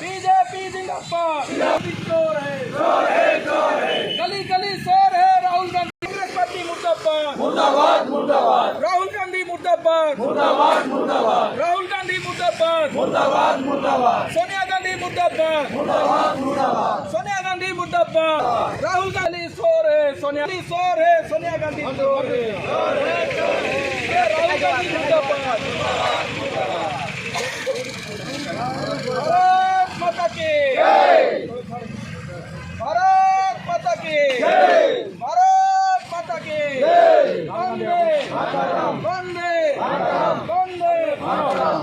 BJP जिंदाबाद। चोर है, गली गली शोर है। राहुल गांधी कांग्रेस पार्टी मुर्दाबाद, मुर्दाबाद मुर्दाबाद। राहुल गांधी मुर्दाबाद, मुर्दाबाद मुर्दाबाद। राहुल गांधी मुर्दाबाद, मुर्दाबाद मुर्दाबाद। सोनिया गांधी मुर्दाबाद, मुर्दाबाद मुर्दाबाद। सोनिया गांधी मुर्दाबाद। राहुल गांधी शोर है, सोनिया गांधी शोर है, सोनिया गांधी शोर है। राहुल गांधी मुर्दाबाद। भारत माता की जय, भारत माता की जय, भारत माता की जय। वंदे मातरम, वंदे मातरम, वंदे मातरम।